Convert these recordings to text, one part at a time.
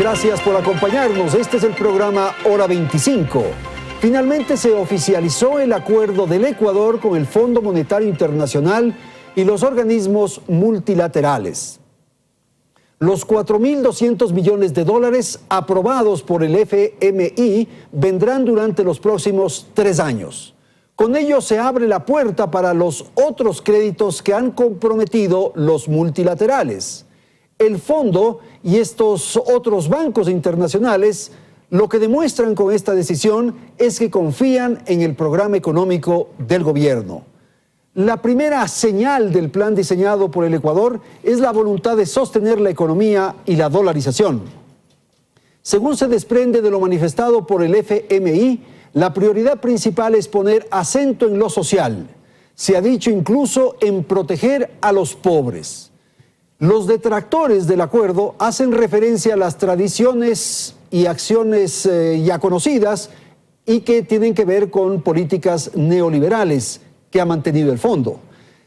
gracias por acompañarnos. Este es el programa Hora 25. Finalmente se oficializó el acuerdo del Ecuador con el Fondo Monetario Internacional y los organismos multilaterales. Los 4.200 millones de dólares aprobados por el FMI vendrán durante los próximos 3 años. Con ello se abre la puerta para los otros créditos que han comprometido los multilaterales. El fondo y estos otros bancos internacionales lo que demuestran con esta decisión es que confían en el programa económico del gobierno. La primera señal del plan diseñado por el Ecuador es la voluntad de sostener la economía y la dolarización. Según se desprende de lo manifestado por el FMI, la prioridad principal es poner acento en lo social. Se ha dicho incluso en proteger a los pobres. Los detractores del acuerdo hacen referencia a las tradiciones y acciones ya conocidas y que tienen que ver con políticas neoliberales que ha mantenido el fondo.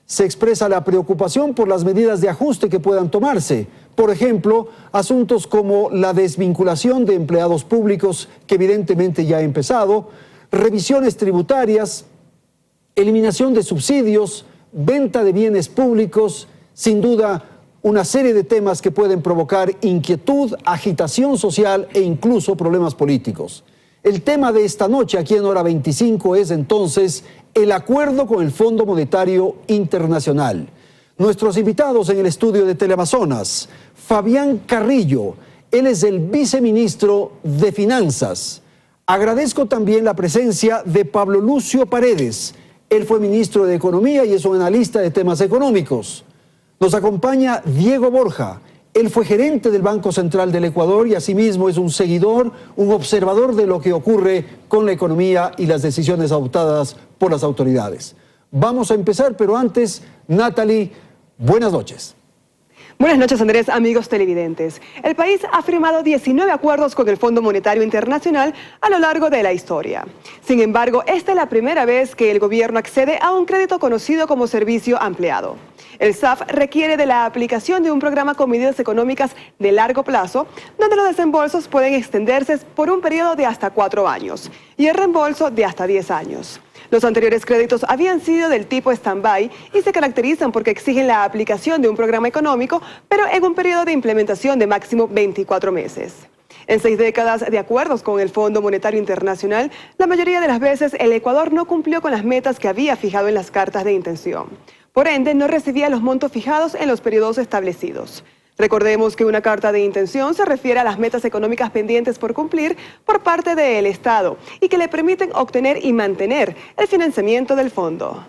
Se expresa la preocupación por las medidas de ajuste que puedan tomarse. Por ejemplo, asuntos como la desvinculación de empleados públicos, que evidentemente ya ha empezado, revisiones tributarias, eliminación de subsidios, venta de bienes públicos, sin duda una serie de temas que pueden provocar inquietud, agitación social e incluso problemas políticos. El tema de esta noche aquí en Hora 25 es entonces el acuerdo con el Fondo Monetario Internacional. Nuestros invitados en el estudio de Teleamazonas, Fabián Carrillo, él es el viceministro de Finanzas. Agradezco también la presencia de Pablo Lucio Paredes. Él fue ministro de Economía y es un analista de temas económicos. Nos acompaña Diego Borja. Él fue gerente del Banco Central del Ecuador y asimismo es un seguidor, un observador de lo que ocurre con la economía y las decisiones adoptadas por las autoridades. Vamos a empezar, pero antes, Natalie, buenas noches. Buenas noches, Andrés, amigos televidentes. El país ha firmado 19 acuerdos con el Fondo Monetario Internacional a lo largo de la historia. Sin embargo, esta es la primera vez que el gobierno accede a un crédito conocido como servicio ampliado. El SAF requiere de la aplicación de un programa con medidas económicas de largo plazo, donde los desembolsos pueden extenderse por un periodo de hasta 4 años y el reembolso de hasta 10 años. Los anteriores créditos habían sido del tipo stand-by y se caracterizan porque exigen la aplicación de un programa económico, pero en un periodo de implementación de máximo 24 meses. En 6 décadas de acuerdos con el Fondo Monetario Internacional, la mayoría de las veces el Ecuador no cumplió con las metas que había fijado en las cartas de intención. Por ende, no recibía los montos fijados en los periodos establecidos. Recordemos que una carta de intención se refiere a las metas económicas pendientes por cumplir por parte del Estado y que le permiten obtener y mantener el financiamiento del fondo.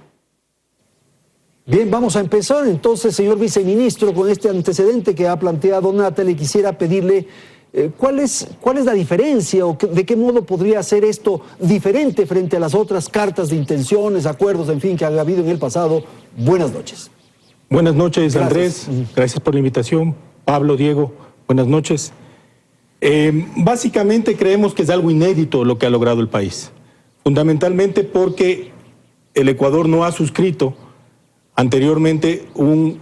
Bien, vamos a empezar entonces, señor viceministro, con este antecedente que ha planteado Natalie. Quisiera pedirle ¿cuál es la diferencia o de qué modo podría ser esto diferente frente a las otras cartas de intenciones, acuerdos, en fin, que ha habido en el pasado. Buenas noches. Buenas noches, Gracias. Andrés. Gracias por la invitación. Pablo, Diego, buenas noches. Básicamente creemos que es algo inédito lo que ha logrado el país. Fundamentalmente porque el Ecuador no ha suscrito anteriormente un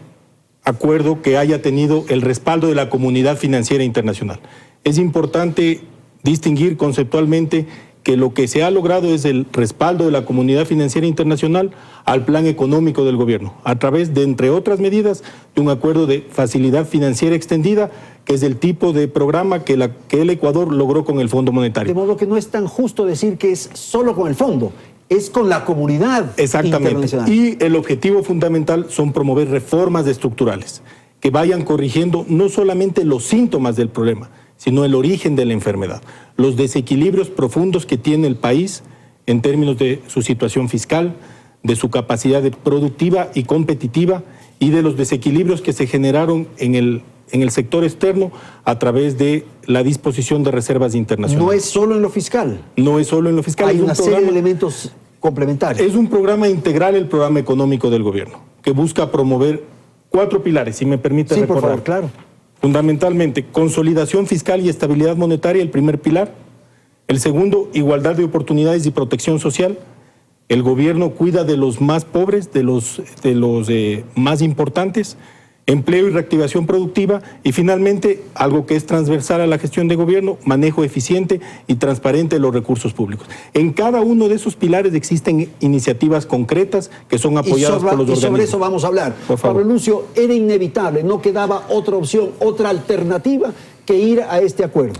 acuerdo que haya tenido el respaldo de la comunidad financiera internacional. Es importante distinguir conceptualmente que lo que se ha logrado es el respaldo de la comunidad financiera internacional al plan económico del gobierno, a través de, entre otras medidas, de un acuerdo de facilidad financiera extendida, que es el tipo de programa que el Ecuador logró con el Fondo Monetario. De modo que no es tan justo decir que es solo con el fondo, es con la comunidad internacional. Y el objetivo fundamental son promover reformas estructurales que vayan corrigiendo no solamente los síntomas del problema, sino el origen de la enfermedad, los desequilibrios profundos que tiene el país en términos de su situación fiscal, de su capacidad productiva y competitiva y de los desequilibrios que se generaron en el sector externo a través de la disposición de reservas internacionales. No es solo en lo fiscal. No es solo en lo fiscal. Hay una serie de elementos complementarios. Es un programa integral, el programa económico del gobierno, que busca promover 4 pilares, si me permite recordar. Sí, por favor, claro. Fundamentalmente, consolidación fiscal y estabilidad monetaria, el primer pilar. El segundo, igualdad de oportunidades y protección social. El gobierno cuida de los más pobres, de los más importantes. empleo y reactivación productiva, y finalmente, algo que es transversal a la gestión de gobierno, manejo eficiente y transparente de los recursos públicos. En cada uno de esos pilares existen iniciativas concretas que son apoyadas por los organismos. Y sobre eso vamos a hablar. Pablo Lucio, era inevitable, no quedaba otra opción, otra alternativa que ir a este acuerdo.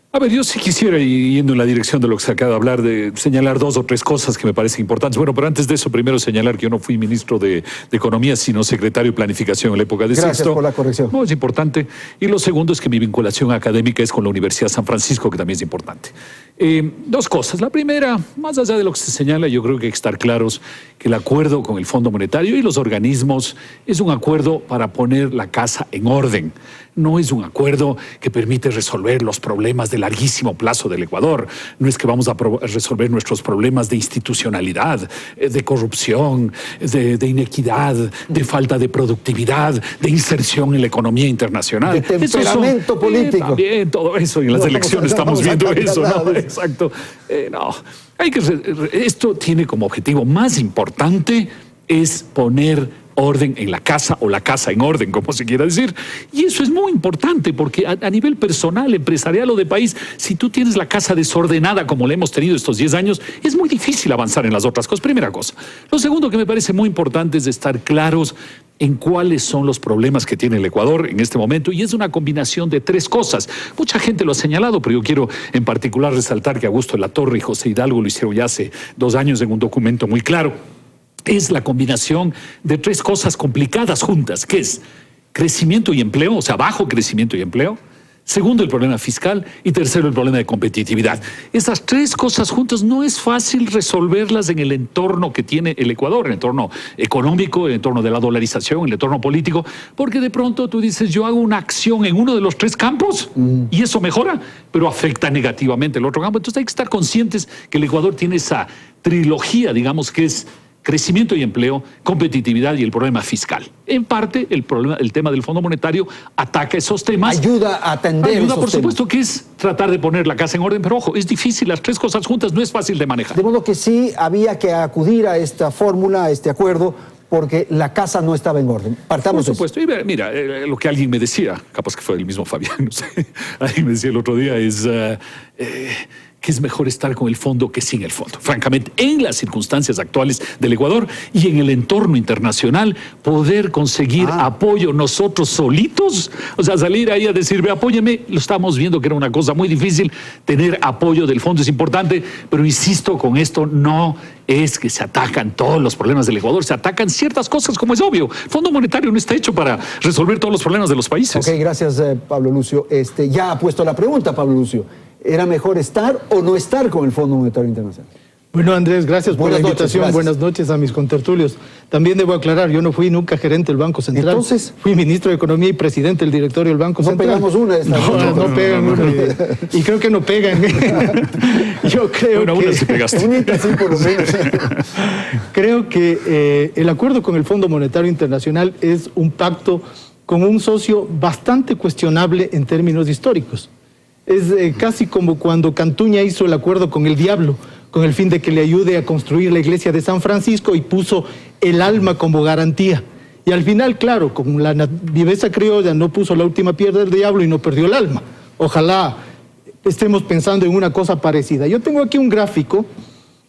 A ver, yo sí quisiera, yendo en la dirección de lo que se acaba de hablar, de señalar 2 o 3 cosas que me parecen importantes. Bueno, pero antes de eso, primero señalar que yo no fui ministro de Economía, sino secretario de Planificación en la época de Sixto. Gracias por la corrección. No, es importante. Y lo segundo es que mi vinculación académica es con la Universidad de San Francisco, que también es importante. 2 cosas. La primera, más allá de lo que se señala, yo creo que hay que estar claros que el acuerdo con el Fondo Monetario y los organismos es un acuerdo para poner la casa en orden. No es un acuerdo que permite resolver los problemas de larguísimo plazo del Ecuador. No es que vamos a resolver nuestros problemas de institucionalidad, de corrupción, de inequidad, de falta de productividad, de inserción en la economía internacional. De temperamento político. También todo eso, y en las elecciones estamos viendo eso, ¿no? Exacto. No, esto tiene como objetivo más importante es poner orden en la casa, o la casa en orden, como se quiera decir. Y eso es muy importante porque a nivel personal, empresarial o de país, si tú tienes la casa desordenada como la hemos tenido estos 10 años, es muy difícil avanzar en las otras cosas. Primera cosa. Lo segundo que me parece muy importante es estar claros en cuáles son los problemas que tiene el Ecuador en este momento, y es una combinación de 3 cosas. Mucha gente lo ha señalado, pero yo quiero en particular resaltar que Augusto Latorre y José Hidalgo lo hicieron ya hace 2 años en un documento muy claro. Es la combinación de 3 cosas complicadas juntas, que es crecimiento y empleo, o sea, bajo crecimiento y empleo. Segundo, el problema fiscal. Y tercero, el problema de competitividad. Esas 3 cosas juntas no es fácil resolverlas en el entorno que tiene el Ecuador, el entorno económico, el entorno de la dolarización, el entorno político, porque de pronto tú dices, yo hago una acción en uno de los 3 campos y eso mejora, pero afecta negativamente el otro campo. Entonces hay que estar conscientes que el Ecuador tiene esa trilogía, digamos, que es crecimiento y empleo, competitividad y el problema fiscal. En parte, el tema del Fondo Monetario ataca esos temas. Ayuda a atender esos temas. Por supuesto temas. que es tratar de poner la casa en orden, pero ojo, es difícil, las 3 cosas juntas no es fácil de manejar. De modo que sí había que acudir a esta fórmula, a este acuerdo, porque la casa no estaba en orden. Partamos Por supuesto. Y mira, lo que alguien me decía, capaz que fue el mismo Fabián, no sé, alguien me decía el otro día, es que es mejor estar con el fondo que sin el fondo. Francamente, en las circunstancias actuales del Ecuador y en el entorno internacional, poder conseguir apoyo nosotros solitos, o sea, salir ahí a decir, ve, apóyeme, lo estamos viendo que era una cosa muy difícil, tener apoyo del fondo es importante, pero insisto, con esto no es que se atacan todos los problemas del Ecuador, se atacan ciertas cosas, como es obvio. El Fondo Monetario no está hecho para resolver todos los problemas de los países. Ok, gracias, Pablo Lucio. Ya ha puesto la pregunta, Pablo Lucio. ¿Era mejor estar o no estar con el Fondo Monetario Internacional? Bueno, Andrés, gracias por la invitación. Noches, buenas noches a mis contertulios. También debo aclarar, yo no fui nunca gerente del Banco Central. Entonces, fui ministro de Economía y presidente del directorio del Banco Central. No pegamos una de estas. No pegan una. Y creo que no pegan. Yo creo que... Una sí pegaste. Unita, sí, por lo menos. Creo que el acuerdo con el Fondo Monetario Internacional es un pacto con un socio bastante cuestionable en términos históricos. Es casi como cuando Cantuña hizo el acuerdo con el diablo, con el fin de que le ayude a construir la iglesia de San Francisco y puso el alma como garantía. Y al final, claro, con la viveza criolla no puso la última piedra del diablo y no perdió el alma. Ojalá estemos pensando en una cosa parecida. Yo tengo aquí un gráfico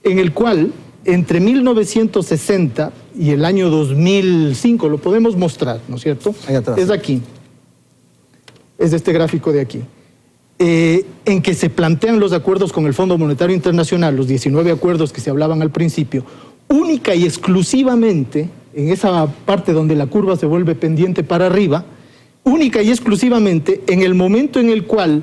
en el cual entre 1960 y el año 2005, lo podemos mostrar, ¿no es cierto? Ahí atrás. Es aquí. Es este gráfico de aquí. En que se plantean los acuerdos con el Fondo Monetario Internacional, los 19 acuerdos que se hablaban al principio, única y exclusivamente, en esa parte donde la curva se vuelve pendiente para arriba, única y exclusivamente en el momento en el cual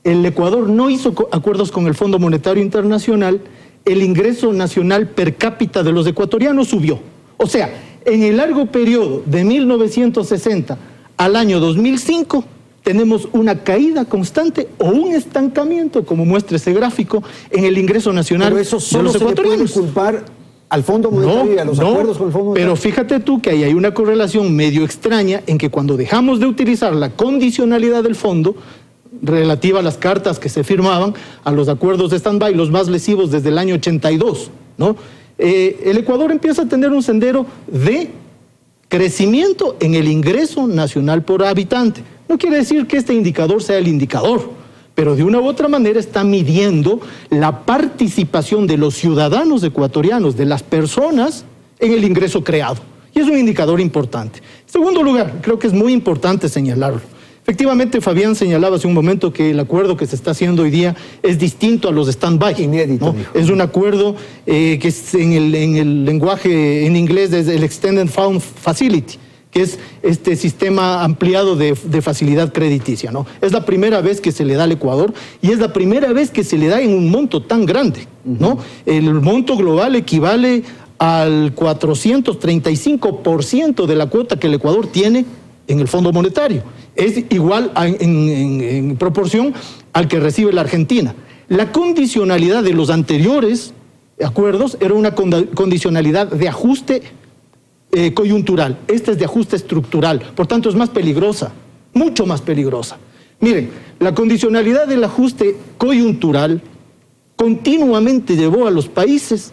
el Ecuador no hizo acuerdos con el Fondo Monetario Internacional, el ingreso nacional per cápita de los ecuatorianos subió. O sea, en el largo periodo de 1960 al año 2005, tenemos una caída constante o un estancamiento, como muestra ese gráfico, en el ingreso nacional de los ecuatorianos. Pero eso solo se le puede culpar al Fondo Monetario y a los acuerdos con el Fondo Monetario. Pero fíjate tú que ahí hay una correlación medio extraña en que cuando dejamos de utilizar la condicionalidad del fondo, relativa a las cartas que se firmaban, a los acuerdos de stand-by, los más lesivos desde el año 82, ¿no? El Ecuador empieza a tener un sendero de crecimiento en el ingreso nacional por habitante. No quiere decir que este indicador sea el indicador, pero de una u otra manera está midiendo la participación de los ciudadanos ecuatorianos, de las personas, en el ingreso creado. Y es un indicador importante. En segundo lugar, creo que es muy importante señalarlo. Efectivamente, Fabián señalaba hace un momento que el acuerdo que se está haciendo hoy día es distinto a los stand-by. Inédito, ¿no? Es un acuerdo que es en el lenguaje en inglés es el Extended Fund Facility, que es este sistema ampliado de facilidad crediticia, ¿no? Es la primera vez que se le da al Ecuador y es la primera vez que se le da en un monto tan grande, ¿no? El monto global equivale al 435% de la cuota que el Ecuador tiene en el Fondo Monetario. Es igual en proporción al que recibe la Argentina. La condicionalidad de los anteriores acuerdos era una condicionalidad de ajuste coyuntural. Esta es de ajuste estructural, por tanto es más peligrosa, mucho más peligrosa. Miren, la condicionalidad del ajuste coyuntural continuamente llevó a los países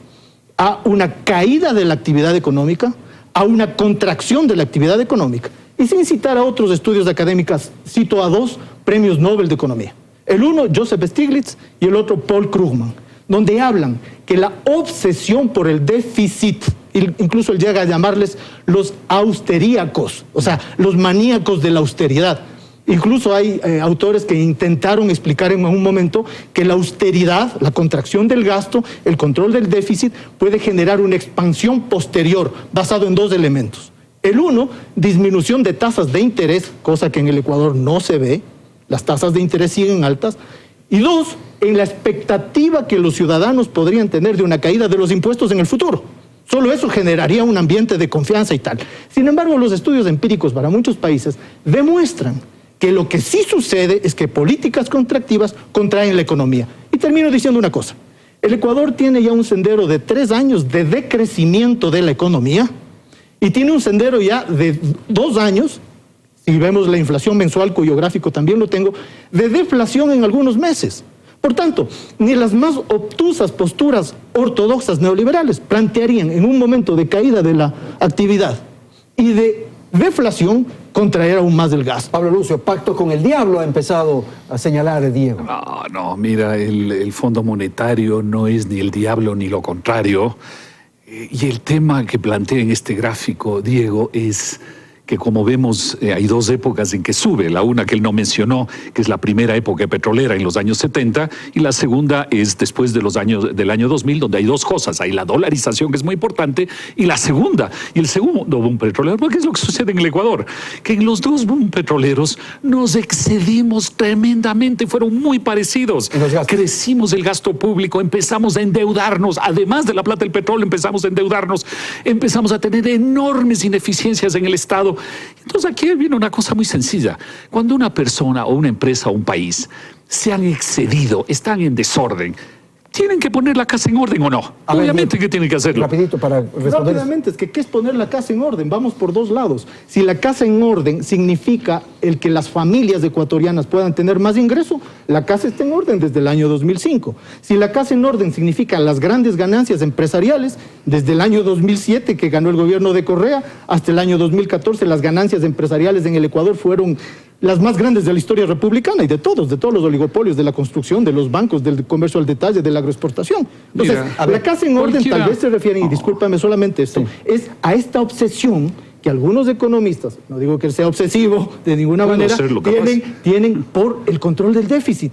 a una caída de la actividad económica, a una contracción de la actividad económica. Y sin citar a otros estudios académicos, cito a dos premios Nobel de Economía. El uno, Joseph Stiglitz, y el otro, Paul Krugman, donde hablan que la obsesión por el déficit, incluso él llega a llamarles los austeríacos, o sea, los maníacos de la austeridad. Incluso hay autores que intentaron explicar en un momento que la austeridad, la contracción del gasto, el control del déficit, puede generar una expansión posterior basado en dos elementos. El uno, disminución de tasas de interés, cosa que en el Ecuador no se ve, las tasas de interés siguen altas. Y dos, en la expectativa que los ciudadanos podrían tener de una caída de los impuestos en el futuro. Solo eso generaría un ambiente de confianza y tal. Sin embargo, los estudios empíricos para muchos países demuestran que lo que sí sucede es que políticas contractivas contraen la economía. Y termino diciendo una cosa. El Ecuador tiene ya un sendero de 3 años de decrecimiento de la economía y tiene un sendero ya de 2 años, si vemos la inflación mensual cuyo gráfico también lo tengo, de deflación en algunos meses. Por tanto, ni las más obtusas posturas ortodoxas neoliberales plantearían en un momento de caída de la actividad y de deflación contraer aún más el gasto. Pablo Lucio, pacto con el diablo ha empezado a señalar Diego. No, mira, el Fondo Monetario no es ni el diablo ni lo contrario. Y el tema que plantea en este gráfico, Diego, es que como vemos hay 2 épocas en que sube, la una que él no mencionó, que es la primera época petrolera en los años 70, y la segunda es después de del año 2000, donde hay 2 cosas, hay la dolarización, que es muy importante, y el segundo boom petrolero, porque es lo que sucede en el Ecuador, que en los 2 boom petroleros nos excedimos tremendamente, fueron muy parecidos, crecimos el gasto público, empezamos a endeudarnos, además de la plata del petróleo, empezamos a endeudarnos, empezamos a tener enormes ineficiencias en el Estado. Entonces aquí viene una cosa muy sencilla. Cuando una persona o una empresa o un país se han excedido, están en desorden, ¿tienen que poner la casa en orden o no? Obviamente que tienen que hacerlo. Rapidito para responder. Rápidamente, es que ¿qué es poner la casa en orden? Vamos por 2 lados. Si la casa en orden significa el que las familias ecuatorianas puedan tener más ingreso, la casa está en orden desde el año 2005. Si la casa en orden significa las grandes ganancias empresariales, desde el año 2007 que ganó el gobierno de Correa hasta el año 2014, las ganancias empresariales en el Ecuador fueron las más grandes de la historia republicana y de todos los oligopolios, de la construcción, de los bancos, del comercio al detalle, de la agroexportación. Entonces, la casa en orden tal vez se refieren, y discúlpame solamente esto, es a esta obsesión que algunos economistas, no digo que sea obsesivo de ninguna manera, tienen por el control del déficit.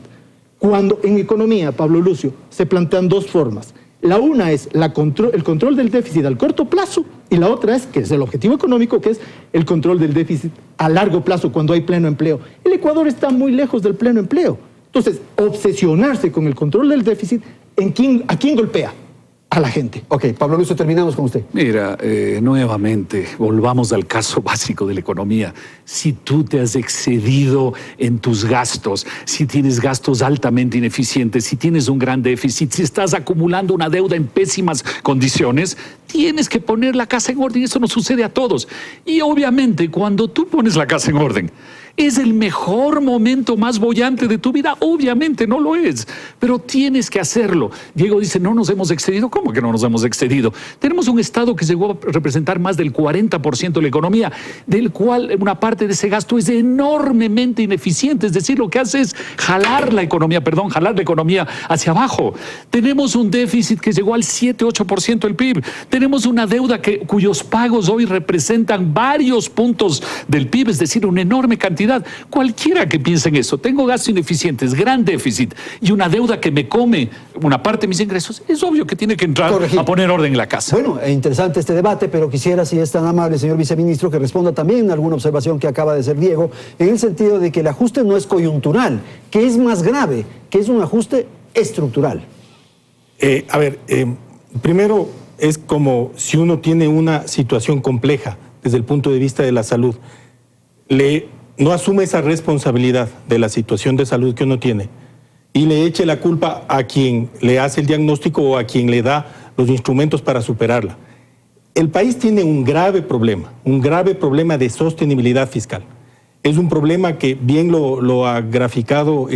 Cuando en economía, Pablo Lucio, se plantean 2 formas. La una es el control del déficit al corto plazo y la otra es, que es el objetivo económico, que es el control del déficit a largo plazo cuando hay pleno empleo. El Ecuador está muy lejos del pleno empleo. Entonces, obsesionarse con el control del déficit, ¿a quién golpea? A la gente. Ok, Pablo Lucio, terminamos con usted. Mira, nuevamente, volvamos al caso básico de la economía. Si tú te has excedido en tus gastos, si tienes gastos altamente ineficientes, si tienes un gran déficit, si estás acumulando una deuda en pésimas condiciones, tienes que poner la casa en orden. Eso nos sucede a todos. Y obviamente, cuando tú pones la casa en orden, ¿Es el mejor momento más boyante de tu vida? Obviamente no lo es, pero tienes que hacerlo. Diego dice, no nos hemos excedido. ¿Cómo que no nos hemos excedido? Tenemos un Estado que llegó a representar más del 40% de la economía, del cual una parte de ese gasto es enormemente ineficiente. Es decir, lo que hace es jalar la economía hacia abajo. Tenemos un déficit que llegó al 7-8% del PIB. Tenemos una deuda cuyos pagos hoy representan varios puntos del PIB, es decir, una enorme cantidad. Cualquiera que piense en eso, tengo gastos ineficientes, gran déficit y una deuda que me come una parte de mis ingresos, es obvio que tiene que entrar a poner orden en la casa. Bueno, es interesante este debate, pero quisiera, si es tan amable, señor viceministro, que responda también a alguna observación que acaba de hacer Diego, en el sentido de que el ajuste no es coyuntural, que es más grave, que es un ajuste estructural. Primero, es como si uno tiene una situación compleja desde el punto de vista de la salud, no asume esa responsabilidad de la situación de salud que uno tiene y le eche la culpa a quien le hace el diagnóstico o a quien le da los instrumentos para superarla. El país tiene un grave problema de sostenibilidad fiscal. Es un problema que bien lo ha graficado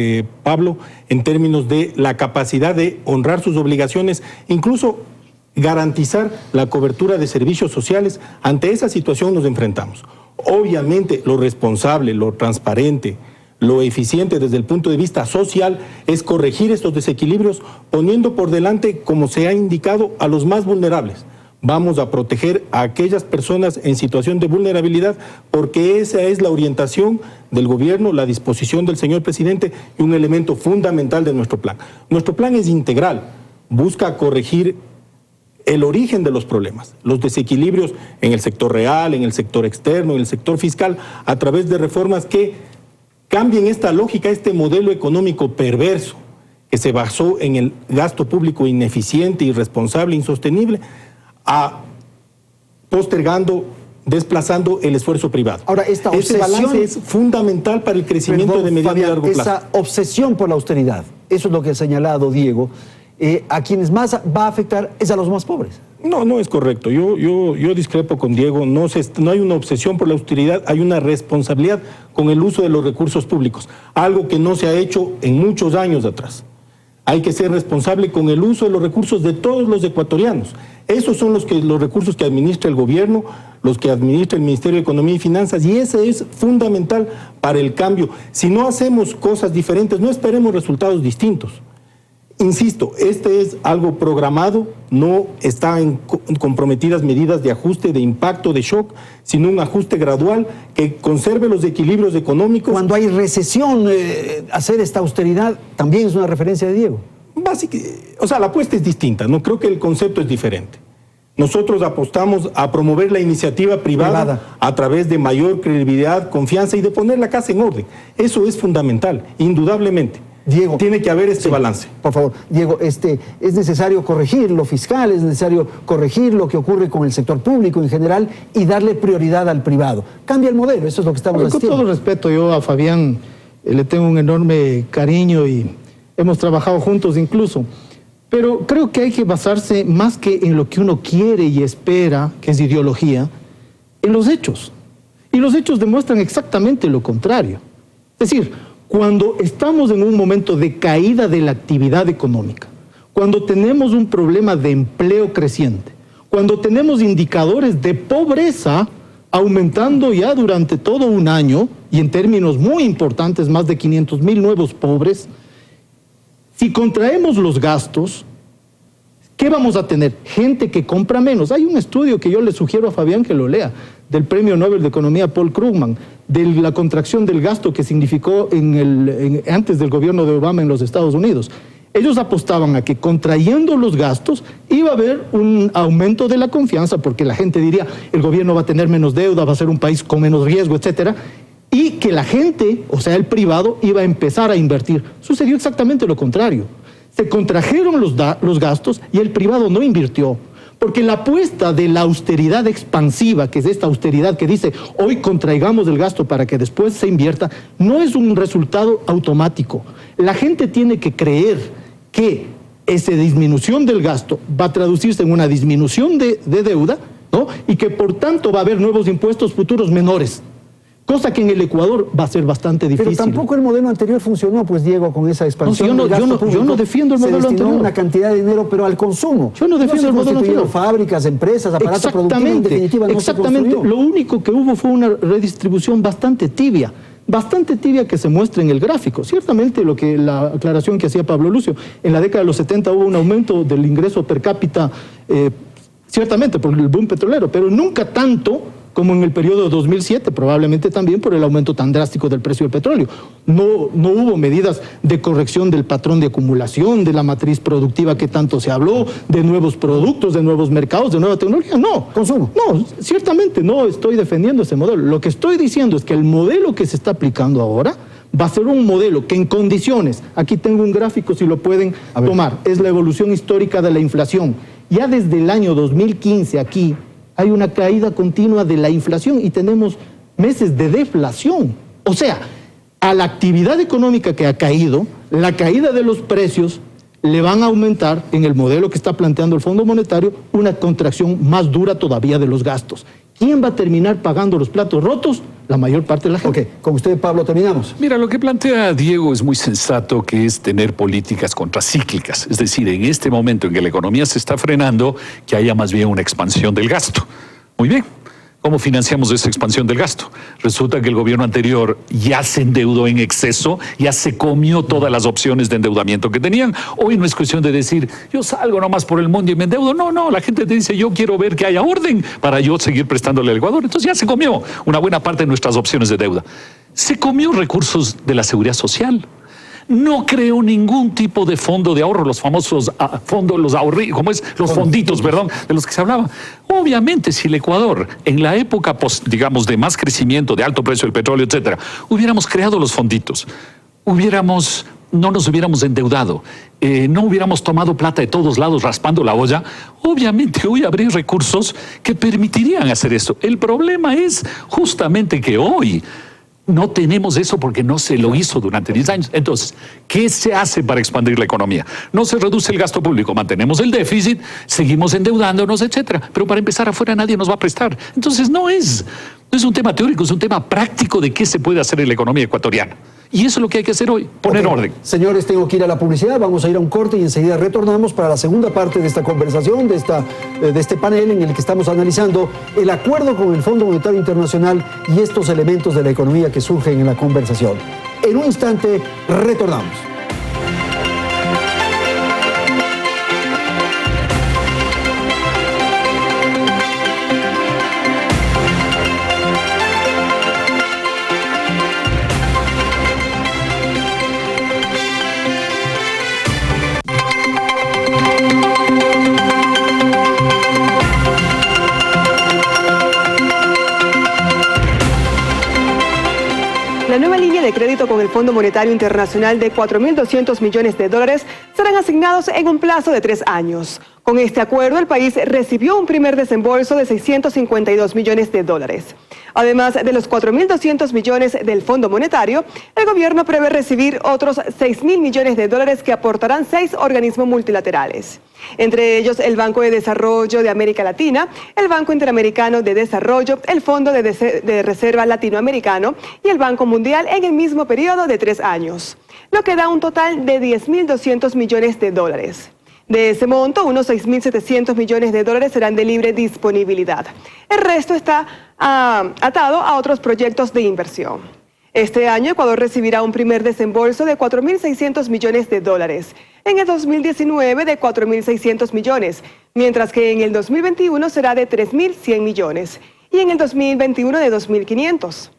Pablo en términos de la capacidad de honrar sus obligaciones, incluso garantizar la cobertura de servicios sociales. Ante esa situación nos enfrentamos. Obviamente lo responsable, lo transparente, lo eficiente desde el punto de vista social es corregir estos desequilibrios poniendo por delante, como se ha indicado, a los más vulnerables. Vamos a proteger a aquellas personas en situación de vulnerabilidad porque esa es la orientación del gobierno, la disposición del señor presidente y un elemento fundamental de nuestro plan. Nuestro plan es integral, busca corregir el origen de los problemas, los desequilibrios en el sector real, en el sector externo, en el sector fiscal, a través de reformas que cambien esta lógica, este modelo económico perverso que se basó en el gasto público ineficiente, irresponsable, insostenible, postergando, desplazando el esfuerzo privado. Ahora, esta obsesión, ese balance es fundamental para el crecimiento de mediano y largo plazo. Esa obsesión por la austeridad, eso es lo que ha señalado Diego, a quienes más va a afectar es a los más pobres. No es correcto. Yo discrepo con Diego. No hay una obsesión por la austeridad, hay una responsabilidad con el uso de los recursos públicos, algo que no se ha hecho en muchos años atrás. Hay que ser responsable con el uso de los recursos de todos los ecuatorianos. Esos son los recursos que administra el gobierno, los que administra el Ministerio de Economía y Finanzas, y ese es fundamental para el cambio. Si no hacemos cosas diferentes, no esperemos resultados distintos. Insisto, este es algo programado, no está en comprometidas medidas de ajuste, de impacto, de shock, sino un ajuste gradual que conserve los equilibrios económicos. Cuando hay recesión, hacer esta austeridad también es una referencia de Diego. La apuesta es distinta, no creo que el concepto es diferente. Nosotros apostamos a promover la iniciativa privada a través de mayor credibilidad, confianza y de poner la casa en orden. Eso es fundamental, indudablemente. Diego, tiene que haber este balance. Por favor, Diego, es necesario corregir lo fiscal, es necesario corregir lo que ocurre con el sector público en general y darle prioridad al privado. Cambia el modelo, eso es lo que estamos haciendo. Con todo respeto, yo a Fabián le tengo un enorme cariño y hemos trabajado juntos incluso, pero creo que hay que basarse más que en lo que uno quiere y espera, que es ideología, en los hechos. Y los hechos demuestran exactamente lo contrario. Es decir, cuando estamos en un momento de caída de la actividad económica, cuando tenemos un problema de empleo creciente, cuando tenemos indicadores de pobreza aumentando ya durante todo un año, y en términos muy importantes, más de 500,000 nuevos pobres, si contraemos los gastos, ¿qué vamos a tener? Gente que compra menos. Hay un estudio que yo le sugiero a Fabián que lo lea, del Premio Nobel de Economía Paul Krugman, de la contracción del gasto que significó antes del gobierno de Obama en los Estados Unidos. Ellos apostaban a que contrayendo los gastos iba a haber un aumento de la confianza, porque la gente diría, el gobierno va a tener menos deuda, va a ser un país con menos riesgo, etcétera, y que la gente, o sea, el privado, iba a empezar a invertir. Sucedió exactamente lo contrario. Se contrajeron los gastos y el privado no invirtió. Porque la apuesta de la austeridad expansiva, que es esta austeridad que dice hoy contraigamos el gasto para que después se invierta, no es un resultado automático. La gente tiene que creer que esa disminución del gasto va a traducirse en una disminución de deuda, ¿no? Y que por tanto va a haber nuevos impuestos futuros menores. cosa que en el Ecuador va a ser bastante difícil. Pero tampoco el modelo anterior funcionó, pues, Diego, con esa expansión. No, yo no defiendo el modelo se destinó anterior. una cantidad de dinero, pero al consumo. Yo no defiendo el modelo anterior. Fábricas, empresas, aparatos productivos, en definitiva, no se construyó. Lo único que hubo fue una redistribución bastante tibia que se muestra en el gráfico. Ciertamente la aclaración que hacía Pablo Lucio, en la década de los 70 hubo un aumento del ingreso per cápita, ciertamente por el boom petrolero, pero nunca tanto como en el periodo de 2007, probablemente también por el aumento tan drástico del precio del petróleo. No hubo medidas de corrección del patrón de acumulación, de la matriz productiva que tanto se habló, de nuevos productos, de nuevos mercados, de nueva tecnología. No. Consumo. No, ciertamente no estoy defendiendo ese modelo. Lo que estoy diciendo es que el modelo que se está aplicando ahora va a ser un modelo que en condiciones, aquí tengo un gráfico si lo pueden tomar, es la evolución histórica de la inflación. Ya desde el año 2015 aquí hay una caída continua de la inflación y tenemos meses de deflación. O sea, a la actividad económica que ha caído, la caída de los precios le van a aumentar, en el modelo que está planteando el Fondo Monetario, una contracción más dura todavía de los gastos. ¿Quién va a terminar pagando los platos rotos? La mayor parte de la gente. Ok, con usted, Pablo, terminamos. Mira, lo que plantea Diego es muy sensato, que es tener políticas contracíclicas. Es decir, en este momento en que la economía se está frenando, que haya más bien una expansión del gasto. Muy bien. ¿Cómo financiamos esa expansión del gasto? Resulta que el gobierno anterior ya se endeudó en exceso, ya se comió todas las opciones de endeudamiento que tenían. Hoy no es cuestión de decir, yo salgo nomás por el mundo y me endeudo. No, la gente te dice, yo quiero ver que haya orden para yo seguir prestándole al Ecuador. Entonces ya se comió una buena parte de nuestras opciones de deuda. Se comió recursos de la seguridad social. No creó ningún tipo de fondo de ahorro, los famosos fondos, los fonditos, perdón, de los que se hablaba. Obviamente, si el Ecuador, en la época, digamos, de más crecimiento, de alto precio del petróleo, etcétera, hubiéramos creado los fonditos, no nos hubiéramos endeudado, no hubiéramos tomado plata de todos lados raspando la olla, obviamente hoy habría recursos que permitirían hacer eso. El problema es justamente que hoy no tenemos eso porque no se lo hizo durante 10 años. Entonces, ¿qué se hace para expandir la economía? No se reduce el gasto público, mantenemos el déficit, seguimos endeudándonos, etcétera. Pero para empezar, afuera nadie nos va a prestar. Entonces, no es un tema teórico, es un tema práctico de qué se puede hacer en la economía ecuatoriana. Y eso es lo que hay que hacer hoy, poner orden. Señores, tengo que ir a la publicidad, vamos a ir a un corte y enseguida retornamos para la segunda parte de esta conversación, de este panel en el que estamos analizando el acuerdo con el Fondo Monetario Internacional y estos elementos de la economía que surgen en la conversación. En un instante, retornamos. La nueva línea de crédito con el Fondo Monetario Internacional de 4.200 millones de dólares serán asignados en un plazo de 3 años. Con este acuerdo, el país recibió un primer desembolso de 652 millones de dólares. Además de los 4.200 millones del Fondo Monetario, el gobierno prevé recibir otros 6.000 millones de dólares que aportarán 6 organismos multilaterales. Entre ellos, el Banco de Desarrollo de América Latina, el Banco Interamericano de Desarrollo, el Fondo de Reserva Latinoamericano y el Banco Mundial en el mismo periodo de 3 años, lo que da un total de 10.200 millones de dólares. De ese monto, unos 6.700 millones de dólares serán de libre disponibilidad. El resto está atado a otros proyectos de inversión. Este año, Ecuador recibirá un primer desembolso de 4.600 millones de dólares. En el 2019 de 4.600 millones, mientras que en el 2021 será de 3.100 millones y en el 2021 de 2.500.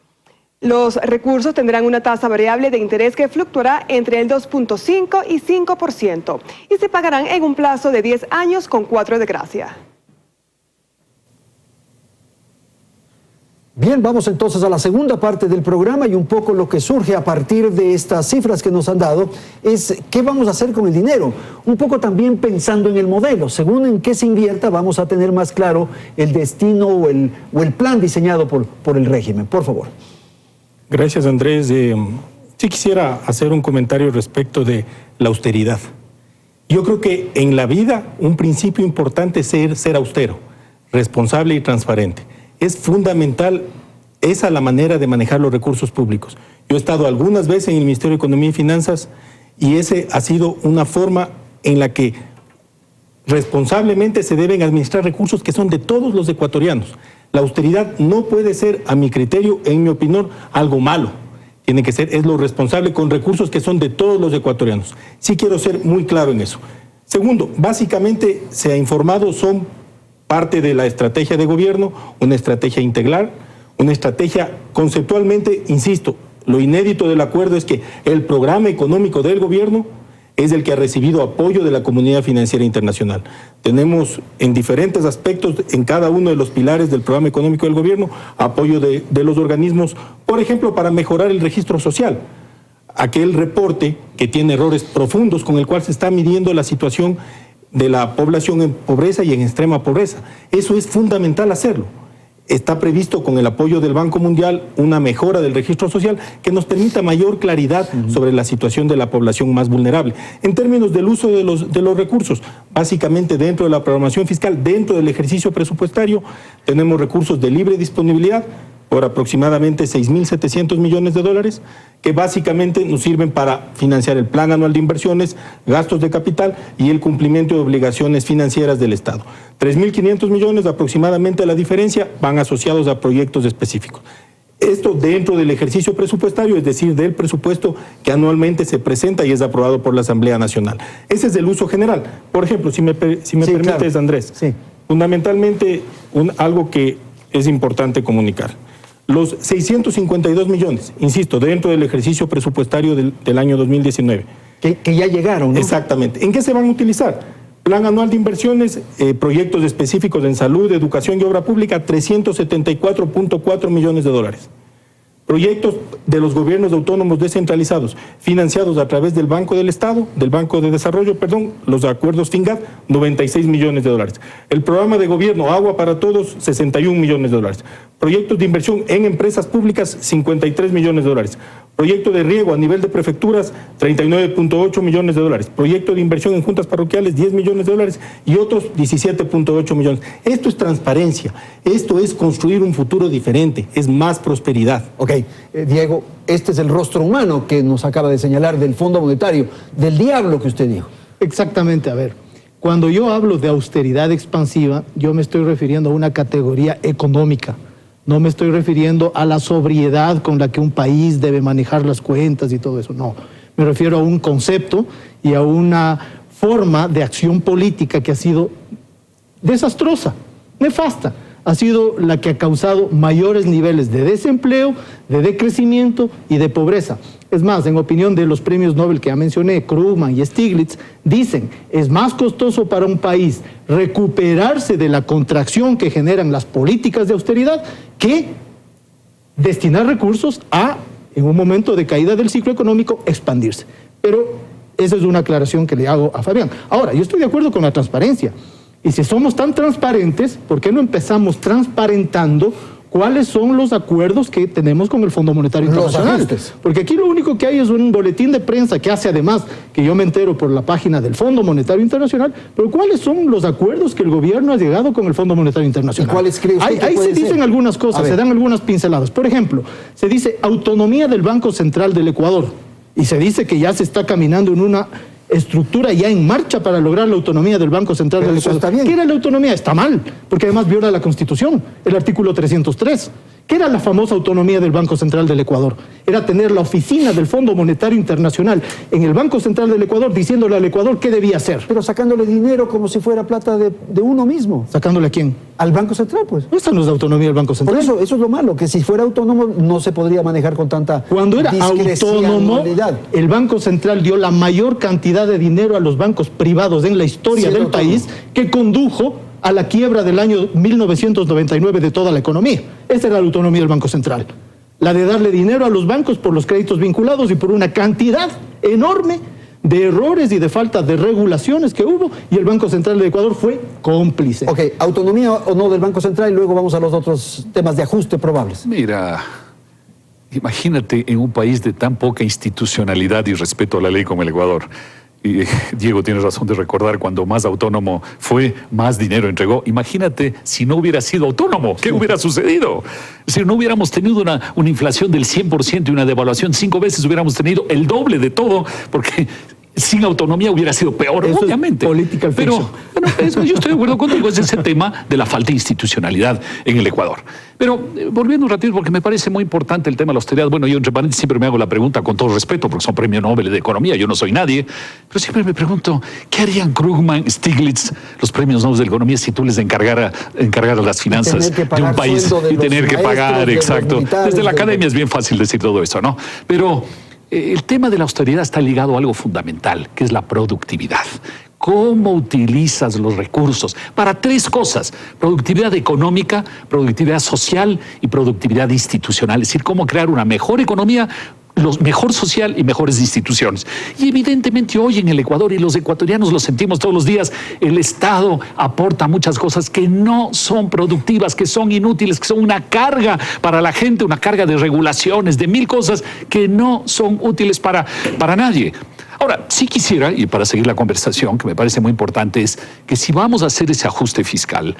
Los recursos tendrán una tasa variable de interés que fluctuará entre el 2.5 y 5% y se pagarán en un plazo de 10 años con 4 de gracia. Bien, vamos entonces a la segunda parte del programa y un poco lo que surge a partir de estas cifras que nos han dado es qué vamos a hacer con el dinero. Un poco también pensando en el modelo. Según en qué se invierta, vamos a tener más claro el destino o el plan diseñado por el régimen. Por favor. Gracias, Andrés. Sí quisiera hacer un comentario respecto de la austeridad. Yo creo que en la vida un principio importante es ser austero, responsable y transparente. Es fundamental Esa es la manera de manejar los recursos públicos. Yo he estado algunas veces en el Ministerio de Economía y Finanzas y ese ha sido una forma en la que responsablemente se deben administrar recursos que son de todos los ecuatorianos. La austeridad no puede ser, a mi criterio, en mi opinión, algo malo. Tiene que ser, es lo responsable con recursos que son de todos los ecuatorianos. Sí quiero ser muy claro en eso. Segundo, básicamente se ha informado, son parte de la estrategia de gobierno, una estrategia integral, una estrategia conceptualmente, insisto, lo inédito del acuerdo es que el programa económico del gobierno es el que ha recibido apoyo de la comunidad financiera internacional. Tenemos en diferentes aspectos, en cada uno de los pilares del programa económico del gobierno, apoyo de los organismos, por ejemplo, para mejorar el registro social. Aquel reporte que tiene errores profundos con el cual se está midiendo la situación de la población en pobreza y en extrema pobreza. Eso es fundamental hacerlo. Está previsto con el apoyo del Banco Mundial una mejora del registro social que nos permita mayor claridad sobre la situación de la población más vulnerable. En términos del uso de los recursos, básicamente dentro de la programación fiscal, dentro del ejercicio presupuestario, tenemos recursos de libre disponibilidad por aproximadamente 6.700 millones de dólares, que básicamente nos sirven para financiar el Plan Anual de Inversiones, gastos de capital y el cumplimiento de obligaciones financieras del Estado. 3.500 millones aproximadamente a la diferencia van asociados a proyectos específicos. Esto dentro del ejercicio presupuestario, es decir, del presupuesto que anualmente se presenta y es aprobado por la Asamblea Nacional. Ese es el uso general. Por ejemplo, si me permites, claro. Andrés, fundamentalmente algo que es importante comunicar. Los 652 millones, insisto, dentro del ejercicio presupuestario del año 2019. Que ya llegaron, ¿no? Exactamente. ¿En qué se van a utilizar? Plan anual de inversiones, proyectos específicos en salud, educación y obra pública, 374.4 millones de dólares. Proyectos de los gobiernos autónomos descentralizados, financiados a través del Banco del Estado, del Banco de Desarrollo, los acuerdos FINGAD, 96 millones de dólares. El programa de gobierno Agua para Todos, 61 millones de dólares. Proyectos de inversión en empresas públicas, 53 millones de dólares. Proyecto de riego a nivel de prefecturas, 39.8 millones de dólares. Proyecto de inversión en juntas parroquiales, 10 millones de dólares y otros 17.8 millones. Esto es transparencia, esto es construir un futuro diferente, es más prosperidad. Ok, Diego, este es el rostro humano que nos acaba de señalar del Fondo Monetario, del diablo que usted dijo. Exactamente, a ver, cuando yo hablo de austeridad expansiva, yo me estoy refiriendo a una categoría económica. No me estoy refiriendo a la sobriedad con la que un país debe manejar las cuentas y todo eso, no. Me refiero a un concepto y a una forma de acción política que ha sido desastrosa, nefasta. Ha sido la que ha causado mayores niveles de desempleo, de decrecimiento y de pobreza. Es más, en opinión de los premios Nobel que ya mencioné, Krugman y Stiglitz, dicen, es más costoso para un país recuperarse de la contracción que generan las políticas de austeridad que destinar recursos a, en un momento de caída del ciclo económico, expandirse. Pero esa es una aclaración que le hago a Fabián. Ahora, yo estoy de acuerdo con la transparencia. Y si somos tan transparentes, ¿por qué no empezamos transparentando cuáles son los acuerdos que tenemos con el Fondo Monetario Internacional? Porque aquí lo único que hay es un boletín de prensa que hace además, que yo me entero por la página del Fondo Monetario Internacional, pero ¿cuáles son los acuerdos que el gobierno ha llegado con el Fondo Monetario Internacional? ¿Y cuáles cree usted que ahí se dicen ser? Algunas cosas, se dan algunas pinceladas. Por ejemplo, se dice autonomía del Banco Central del Ecuador y se dice que ya se está caminando en una estructura ya en marcha para lograr la autonomía del Banco Central del Ecuador. Está bien. ¿Qué era la autonomía? Está mal, porque además viola la Constitución, el artículo 303. ¿Qué era la famosa autonomía del Banco Central del Ecuador? Era tener la oficina del Fondo Monetario Internacional en el Banco Central del Ecuador diciéndole al Ecuador qué debía hacer. Pero sacándole dinero como si fuera plata de uno mismo. ¿Sacándole a quién? Al Banco Central, pues. Esta no es la autonomía del Banco Central. Por eso es lo malo, que si fuera autónomo no se podría manejar con tanta Cuando era autónomo, el Banco Central dio la mayor cantidad de dinero a los bancos privados en la historia del país, que condujo a la quiebra del año 1999 de toda la economía. Esa era la autonomía del Banco Central. La de darle dinero a los bancos por los créditos vinculados y por una cantidad enorme de errores y de falta de regulaciones que hubo, y el Banco Central de Ecuador fue cómplice. Ok, autonomía o no del Banco Central, y luego vamos a los otros temas de ajuste probables. Mira, imagínate en un país de tan poca institucionalidad y respeto a la ley como el Ecuador. y Diego tiene razón de recordar, cuando más autónomo fue, más dinero entregó. Imagínate si no hubiera sido autónomo, ¿qué hubiera sucedido? Es decir, no hubiéramos tenido una inflación del 100% y una devaluación 5 veces, hubiéramos tenido el doble de todo, porque sin autonomía hubiera sido peor, eso obviamente. Es political fiction. Pero yo estoy de acuerdo contigo, es ese tema de la falta de institucionalidad en el Ecuador. Pero volviendo un ratito, porque me parece muy importante el tema de la austeridad. Bueno, yo entre paréntesis siempre me hago la pregunta con todo respeto, porque son premios Nobel de Economía, yo no soy nadie, pero siempre me pregunto, ¿qué harían Krugman, Stiglitz, los premios Nobel de Economía, si tú les encargara las finanzas de un país y tener que pagar, exacto? Desde la academia es bien fácil decir todo eso, ¿no? Pero el tema de la austeridad está ligado a algo fundamental, que es la productividad. ¿Cómo utilizas los recursos? Para 3 cosas: productividad económica, productividad social y productividad institucional. Es decir, cómo crear una mejor economía, mejor social y mejores instituciones. Y evidentemente hoy en el Ecuador, y los ecuatorianos lo sentimos todos los días, el Estado aporta muchas cosas que no son productivas, que son inútiles, que son una carga para la gente, una carga de regulaciones, de 1000 cosas que no son útiles para nadie. Ahora, sí quisiera, y para seguir la conversación, que me parece muy importante, es que si vamos a hacer ese ajuste fiscal,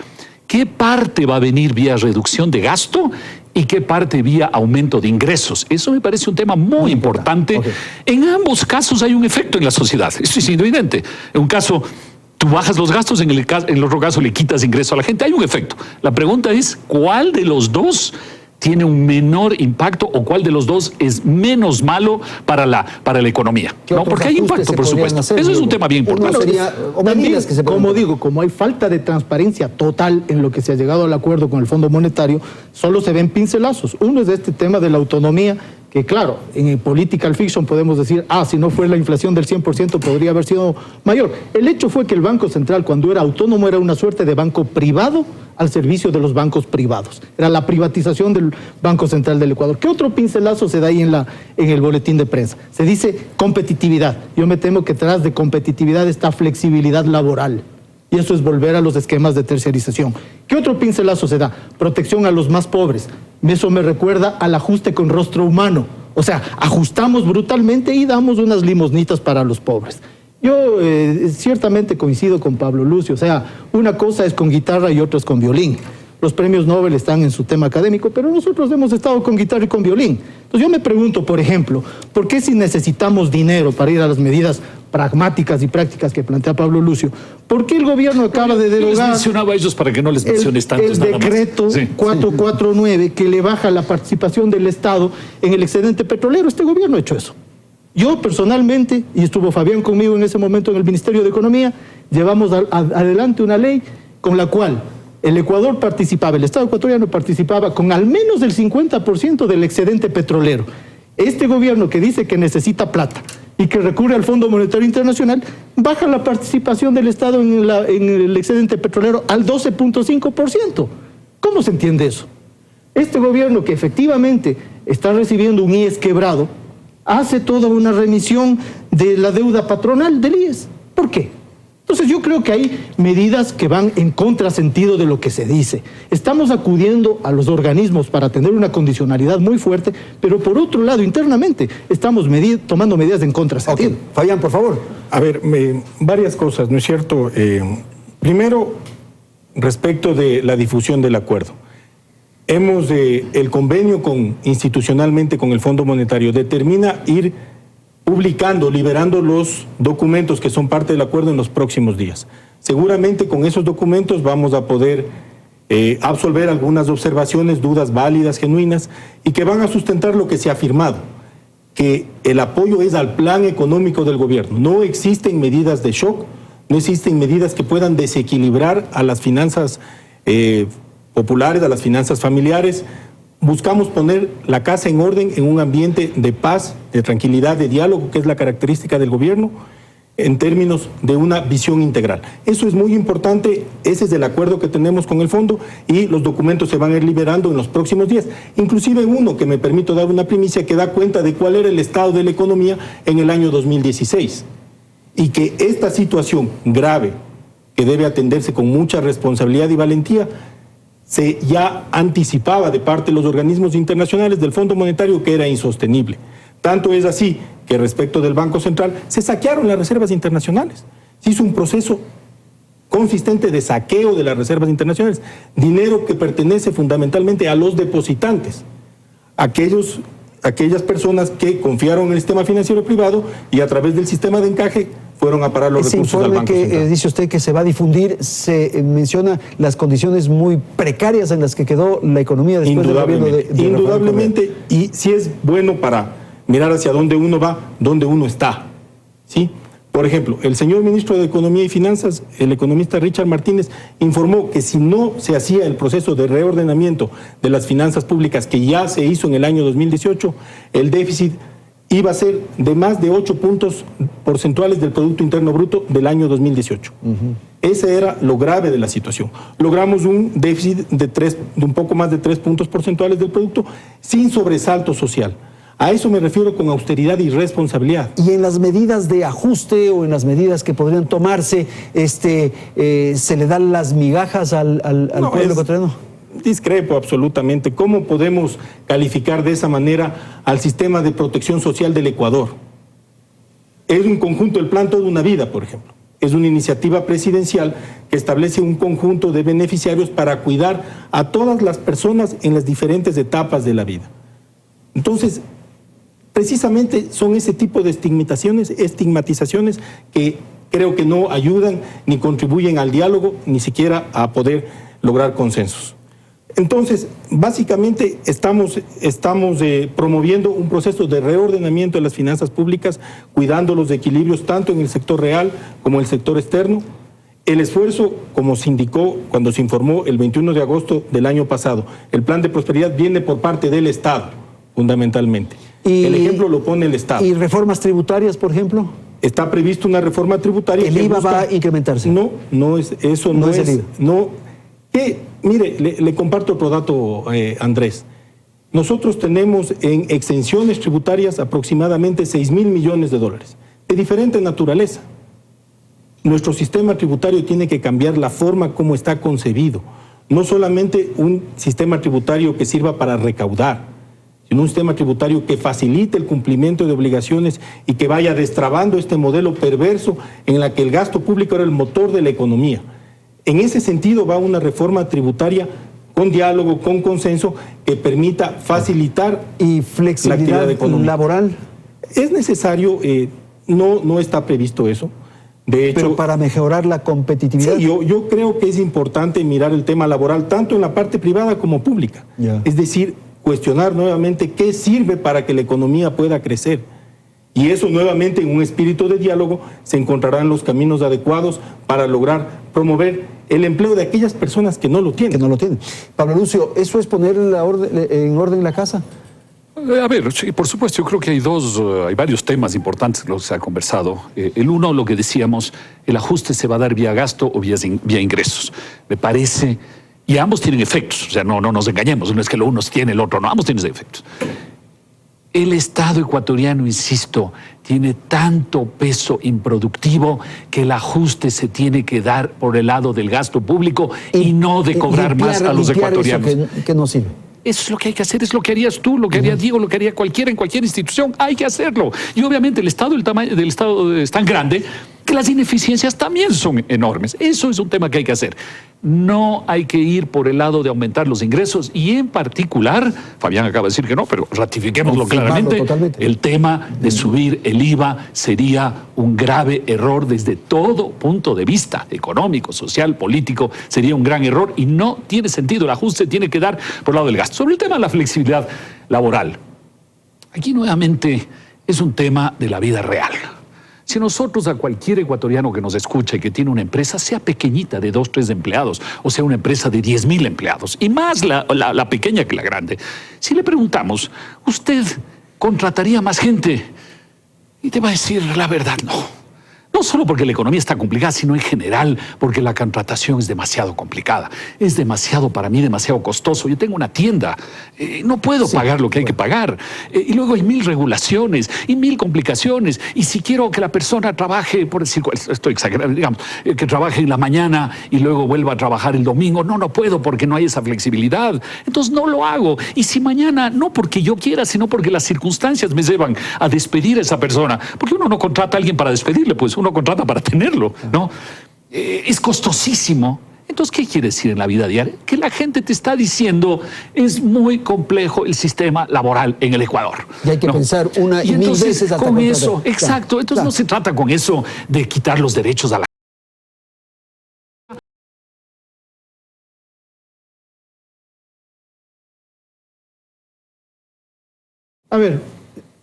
¿qué parte va a venir vía reducción de gasto y qué parte vía aumento de ingresos? Eso me parece un tema muy importante. Okay. En ambos casos hay un efecto en la sociedad, eso es evidente. En un caso, tú bajas los gastos, en el otro caso le quitas ingreso a la gente, hay un efecto. La pregunta es, ¿cuál de los dos tiene un menor impacto o cuál de los dos es menos malo para la economía? ¿No? Porque hay impacto, por supuesto. Eso es un tema bien importante. También, como digo, como hay falta de transparencia total en lo que se ha llegado al acuerdo con el Fondo Monetario, solo se ven pincelazos. Uno es de este tema de la autonomía, que claro, en political fiction podemos decir, si no fue la inflación del 100% podría haber sido mayor. El hecho fue que el Banco Central, cuando era autónomo, era una suerte de banco privado al servicio de los bancos privados. Era la privatización del Banco Central del Ecuador. ¿Qué otro pincelazo se da ahí en el boletín de prensa? Se dice competitividad. Yo me temo que tras de competitividad está flexibilidad laboral. Y eso es volver a los esquemas de terciarización. ¿Qué otro pincelazo se da? Protección a los más pobres. Eso me recuerda al ajuste con rostro humano. O sea, ajustamos brutalmente y damos unas limosnitas para los pobres. Yo ciertamente coincido con Pablo Lucio. O sea, una cosa es con guitarra y otra es con violín. Los premios Nobel están en su tema académico, pero nosotros hemos estado con guitarra y con violín. Entonces yo me pregunto, por ejemplo, ¿por qué si necesitamos dinero para ir a las medidas pragmáticas y prácticas que plantea Pablo Lucio, por qué el gobierno acaba de derogar... Les mencionaba a ellos para que no les menciones tantos el decreto 449 que le baja la participación del Estado en el excedente petrolero? Este gobierno ha hecho eso. Yo personalmente, y estuvo Fabián conmigo en ese momento en el Ministerio de Economía, llevamos adelante una ley con la cual el Ecuador participaba, el Estado ecuatoriano participaba con al menos el 50% del excedente petrolero. Este gobierno que dice que necesita plata y que recurre al Fondo Monetario Internacional, baja la participación del Estado en el excedente petrolero al 12.5%. ¿Cómo se entiende eso? Este gobierno que efectivamente está recibiendo un IES quebrado, hace toda una remisión de la deuda patronal del IES. ¿Por qué? Entonces yo creo que hay medidas que van en contrasentido de lo que se dice. Estamos acudiendo a los organismos para tener una condicionalidad muy fuerte, pero por otro lado, internamente, estamos tomando medidas en contrasentido. Okay. Fabián, por favor. A ver, varias cosas, ¿no es cierto? Primero, respecto de la difusión del acuerdo. El convenio institucionalmente con el Fondo Monetario determina ir publicando, liberando los documentos que son parte del acuerdo en los próximos días. Seguramente con esos documentos vamos a poder absolver algunas observaciones, dudas válidas, genuinas, y que van a sustentar lo que se ha firmado, que el apoyo es al plan económico del gobierno. No existen medidas de shock, no existen medidas que puedan desequilibrar a las finanzas populares, a las finanzas familiares. Buscamos poner la casa en orden en un ambiente de paz, de tranquilidad, de diálogo, que es la característica del gobierno, en términos de una visión integral. Eso es muy importante, ese es el acuerdo que tenemos con el fondo y los documentos se van a ir liberando en los próximos días. Inclusive uno que me permito dar una primicia que da cuenta de cuál era el estado de la economía en el año 2016 y que esta situación grave, que debe atenderse con mucha responsabilidad y valentía, se ya anticipaba de parte de los organismos internacionales del Fondo Monetario que era insostenible. Tanto es así que respecto del Banco Central se saquearon las reservas internacionales. Se hizo un proceso consistente de saqueo de las reservas internacionales, dinero que pertenece fundamentalmente a los depositantes, aquellas personas que confiaron en el sistema financiero privado y a través del sistema de encaje fueron a parar los recursos al Banco Central. Que dice usted que se va a difundir, se menciona las condiciones muy precarias en las que quedó la economía después del gobierno de Indudablemente, y sí es bueno para mirar hacia dónde uno va, dónde uno está, ¿sí? Por ejemplo, el señor ministro de Economía y Finanzas, el economista Richard Martínez, informó que si no se hacía el proceso de reordenamiento de las finanzas públicas que ya se hizo en el año 2018, el déficit iba a ser de más de 8 puntos porcentuales del Producto Interno Bruto del año 2018. Ese era lo grave de la situación. Logramos un déficit de un poco más de 3 puntos porcentuales del producto sin sobresalto social. A eso me refiero con austeridad y responsabilidad. Y en las medidas de ajuste o en las medidas que podrían tomarse, ¿se le dan las migajas al pueblo ecuatoriano? Discrepo absolutamente. ¿Cómo podemos calificar de esa manera al sistema de protección social del Ecuador? Es un conjunto, el plan Toda una Vida, por ejemplo. Es una iniciativa presidencial que establece un conjunto de beneficiarios para cuidar a todas las personas en las diferentes etapas de la vida. Entonces, precisamente son ese tipo de estigmatizaciones que creo que no ayudan ni contribuyen al diálogo, ni siquiera a poder lograr consensos. Entonces, básicamente estamos promoviendo un proceso de reordenamiento de las finanzas públicas, cuidando los equilibrios tanto en el sector real como en el sector externo. El esfuerzo, como se indicó cuando se informó el 21 de agosto del año pasado, el plan de prosperidad viene por parte del Estado, fundamentalmente. El ejemplo lo pone el Estado. ¿Y reformas tributarias, por ejemplo? Está previsto una reforma tributaria. ¿El IVA va a incrementarse? No es eso, no es el IVA. Mire, le comparto otro dato, Andrés. Nosotros tenemos en exenciones tributarias aproximadamente $6.000 millones, de diferente naturaleza. Nuestro sistema tributario tiene que cambiar la forma como está concebido. No solamente un sistema tributario que sirva para recaudar, sino un sistema tributario que facilite el cumplimiento de obligaciones y que vaya destrabando este modelo perverso en la que el gasto público era el motor de la economía. En ese sentido va una reforma tributaria con diálogo, con consenso, que permita facilitar y flexibilidad laboral. Es necesario, no está previsto eso. De hecho, pero para mejorar la competitividad. Sí, yo creo que es importante mirar el tema laboral tanto en la parte privada como pública. Es decir, cuestionar nuevamente qué sirve para que la economía pueda crecer. Y eso nuevamente en un espíritu de diálogo se encontrarán los caminos adecuados para lograr promover el empleo de aquellas personas que no lo tienen. Pablo Lucio, ¿eso es poner en orden la casa? A ver, sí, por supuesto, yo creo que hay varios temas importantes que se ha conversado. El uno, lo que decíamos, el ajuste se va a dar vía gasto o vía ingresos. Me parece, y ambos tienen efectos, o sea, no nos engañemos, no es que lo uno tiene el otro, no, ambos tienen efectos. El Estado ecuatoriano, insisto, tiene tanto peso improductivo que el ajuste se tiene que dar por el lado del gasto público y no de cobrar más a los ecuatorianos. Eso que no sirve. Eso es lo que hay que hacer, es lo que harías tú, lo que haría Diego, lo que haría cualquiera en cualquier institución. Hay que hacerlo. Y obviamente el tamaño del Estado es tan grande que las ineficiencias también son enormes. Eso es un tema que hay que hacer. No hay que ir por el lado de aumentar los ingresos y en particular, Fabián acaba de decir que no, pero ratifiquémoslo claramente, el tema de subir el IVA sería un grave error desde todo punto de vista, económico, social, político, sería un gran error y no tiene sentido. El ajuste tiene que dar por el lado del gasto. Sobre el tema de la flexibilidad laboral, aquí nuevamente es un tema de la vida real. Si nosotros a cualquier ecuatoriano que nos escuche que tiene una empresa, sea pequeñita de 2, 3 empleados, o sea una empresa de 10,000 empleados, y más la pequeña que la grande, si le preguntamos, ¿usted contrataría más gente? Y te va a decir la verdad, no. No solo porque la economía está complicada, sino en general porque la contratación es demasiado complicada. Es demasiado, para mí, demasiado costoso. Yo tengo una tienda, no puedo pagar lo que hay que pagar. Y luego hay 1000 regulaciones y 1000 complicaciones. Y si quiero que la persona trabaje, por decir, estoy exagerando, digamos, que trabaje en la mañana y luego vuelva a trabajar el domingo, no puedo porque no hay esa flexibilidad. Entonces no lo hago. Y si mañana, no porque yo quiera, sino porque las circunstancias me llevan a despedir a esa persona, porque uno no contrata a alguien para despedirle, pues uno contrata para tenerlo, ¿no? Es costosísimo. Entonces, ¿qué quiere decir en la vida diaria? Que la gente te está diciendo, es muy complejo el sistema laboral en el Ecuador. Y hay que pensar una y mil veces hasta con eso, contratar. exacto. Entonces no se trata con eso de quitar los derechos a la A ver,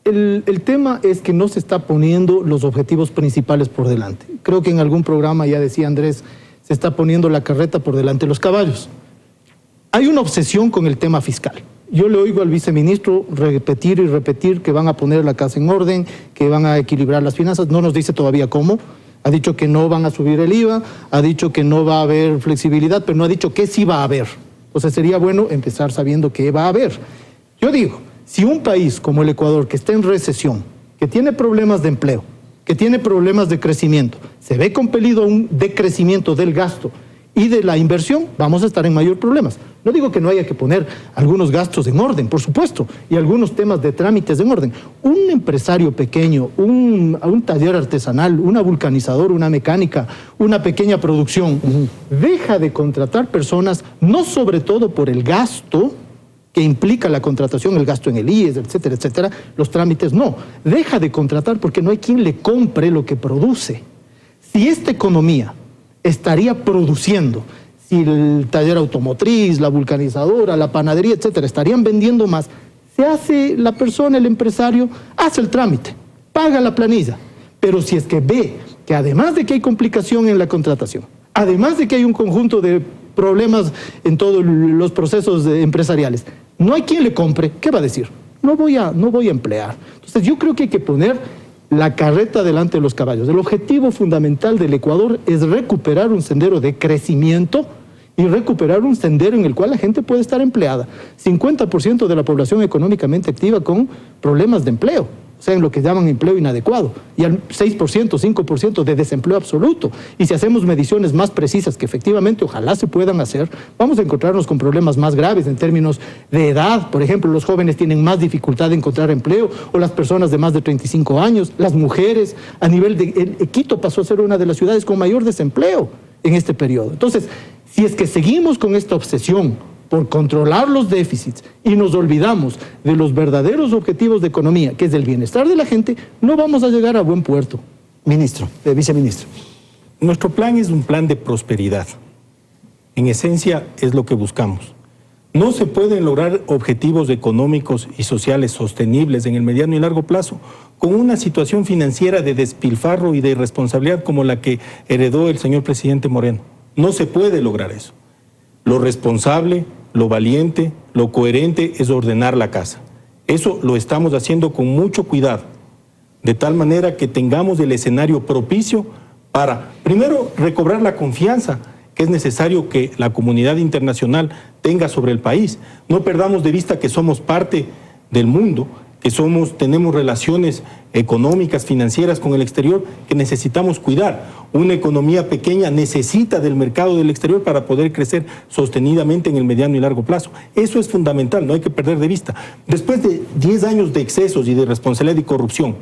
el tema es que no se está poniendo los objetivos principales por delante. Creo que en algún programa, ya decía Andrés, se está poniendo la carreta por delante de los caballos. Hay una obsesión con el tema fiscal. Yo le oigo al viceministro repetir y repetir que van a poner la casa en orden, que van a equilibrar las finanzas. No nos dice todavía cómo. Ha dicho que no van a subir el IVA, ha dicho que no va a haber flexibilidad, pero no ha dicho qué sí va a haber. Entonces sería bueno empezar sabiendo qué va a haber. Yo digo, si un país como el Ecuador, que está en recesión, que tiene problemas de empleo, que tiene problemas de crecimiento, se ve compelido a un decrecimiento del gasto y de la inversión, vamos a estar en mayor problemas. No digo que no haya que poner algunos gastos en orden, por supuesto, y algunos temas de trámites en orden. Un empresario pequeño, un taller artesanal, una vulcanizadora, una mecánica, una pequeña producción, deja de contratar personas, no sobre todo por el gasto que implica la contratación, el gasto en el IES, etcétera, etcétera, los trámites no. Deja de contratar porque no hay quien le compre lo que produce. Si esta economía estaría produciendo, si el taller automotriz, la vulcanizadora, la panadería, etcétera, estarían vendiendo más, se hace la persona, el empresario, hace el trámite, paga la planilla. Pero si es que ve que además de que hay complicación en la contratación, además de que hay un conjunto de problemas en todos los procesos empresariales, no hay quien le compre, ¿qué va a decir? No voy a emplear. Entonces yo creo que hay que poner la carreta delante de los caballos. El objetivo fundamental del Ecuador es recuperar un sendero de crecimiento y recuperar un sendero en el cual la gente puede estar empleada. 50% de la población económicamente activa con problemas de empleo, o sea, en lo que llaman empleo inadecuado, y al 6%, 5% de desempleo absoluto. Y si hacemos mediciones más precisas, que efectivamente ojalá se puedan hacer, vamos a encontrarnos con problemas más graves en términos de edad. Por ejemplo, los jóvenes tienen más dificultad de encontrar empleo, o las personas de más de 35 años, las mujeres, a nivel de... Quito pasó a ser una de las ciudades con mayor desempleo en este periodo. Entonces, si es que seguimos con esta obsesión por controlar los déficits y nos olvidamos de los verdaderos objetivos de economía, que es el bienestar de la gente, no vamos a llegar a buen puerto. Ministro, viceministro. Nuestro plan es un plan de prosperidad. En esencia es lo que buscamos. No se pueden lograr objetivos económicos y sociales sostenibles en el mediano y largo plazo con una situación financiera de despilfarro y de irresponsabilidad como la que heredó el señor presidente Moreno. No se puede lograr eso. Lo responsable, lo valiente, lo coherente es ordenar la casa. Eso lo estamos haciendo con mucho cuidado, de tal manera que tengamos el escenario propicio para, primero, recobrar la confianza que es necesario que la comunidad internacional tenga sobre el país. No perdamos de vista que somos parte del mundo, que tenemos relaciones económicas, financieras con el exterior que necesitamos cuidar. Una economía pequeña necesita del mercado del exterior para poder crecer sostenidamente en el mediano y largo plazo. Eso es fundamental, no hay que perder de vista. Después de 10 años de excesos y de responsabilidad y corrupción